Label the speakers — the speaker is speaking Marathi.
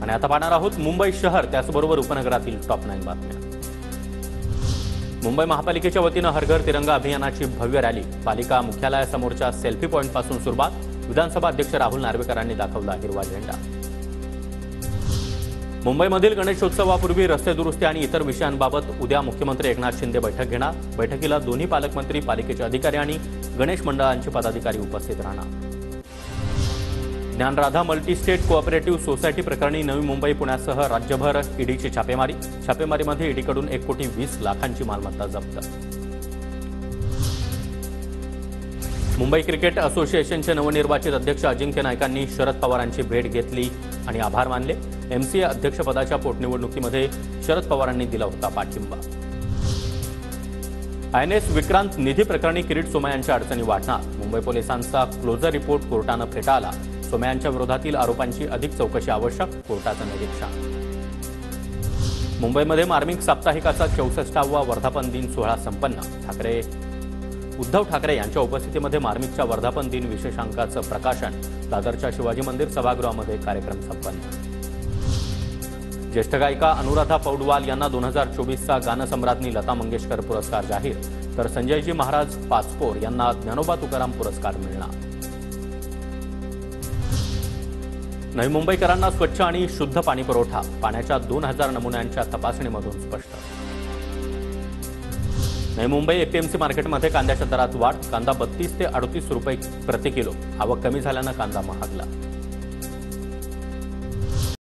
Speaker 1: आणि आता पाहणार आहोत मुंबई शहर त्याचबरोबर उपनगरातील टॉप 9 बातम्या। मुंबई महापालिकेच्या वतीनं हर घर तिरंगा अभियानाची भव्य रॅली पालिका मुख्यालयासमोरच्या सेल्फी पॉइंट पासून सुरुवात। विधानसभा अध्यक्ष राहुल नार्वेकरांनी दाखवला हिरवा झेंडा। मुंबईमधील गणेशोत्सवापूर्वी रस्ते दुरुस्ती आणि इतर विषयांबाबत उद्या मुख्यमंत्री एकनाथ शिंदे बैठक घेणार। बैठकीला दोन्ही पालकमंत्री, पालिकेचे अधिकारी आणि गणेश मंडळांचे पदाधिकारी उपस्थित राहणार। Dnyanradha multi state cooperative society प्रकरणी नवी मुंबई, पुण्यासह राज्यभर ईडीची छापेमारी। छापेमारीमध्ये ईडीकडून 1,20,00,000ची मालमत्ता जप्त। मुंबई क्रिकेट असोसिएशनचे नवनिर्वाचित अध्यक्ष अजिंक्य नायकांनी शरद पवारांची भेट घेतली आणि आभार मानले। एमसीए अध्यक्षपदाच्या पोटनिवडणुकीमध्ये शरद पवारांनी दिला होता पाठिंबा। आयएनएस विक्रांत निधी प्रकरणी किरीट सोमय्यांच्या अडचणी वाढणार। मुंबई पोलिसांचा क्लोजर रिपोर्ट कोर्टानं फेटाळला। सोमय्यांच्या विरोधातील आरोपांची अधिक चौकशी आवश्यक, कोर्टाचं निरीक्षण। मुंबईमध्ये मार्मिक साप्ताहिकाचा 64वा वर्धापन दिन सोहळा संपन्न। उद्धव ठाकरे यांच्या उपस्थितीमध्ये मार्मिकच्या वर्धापन दिन विशेषांकाचं प्रकाशन। दादरच्या शिवाजी मंदिर सभागृहामध्ये कार्यक्रम संपन्न। ज्येष्ठ गायिका अनुराधा पौडवाल यांना 2024चा गानसम्राज्ञी लता मंगेशकर पुरस्कार जाहीर, तर संजयजी महाराज पाचपोर यांना ज्ञानोबा तुकाराम पुरस्कार मिळणार। नवी मुंबईकरांना स्वच्छ आणि शुद्ध पाणी पुरवठा। पाण्याच्या 2000 नमुन्यांच्या तपासणीमधून स्पष्ट। नवी मुंबई एपीएमसी मार्केटमध्ये कांद्याच्या दरात वाढ। कांदा 32 ते 38 रुपये प्रति किलो। आवक कमी झाल्यानं कांदा महागला।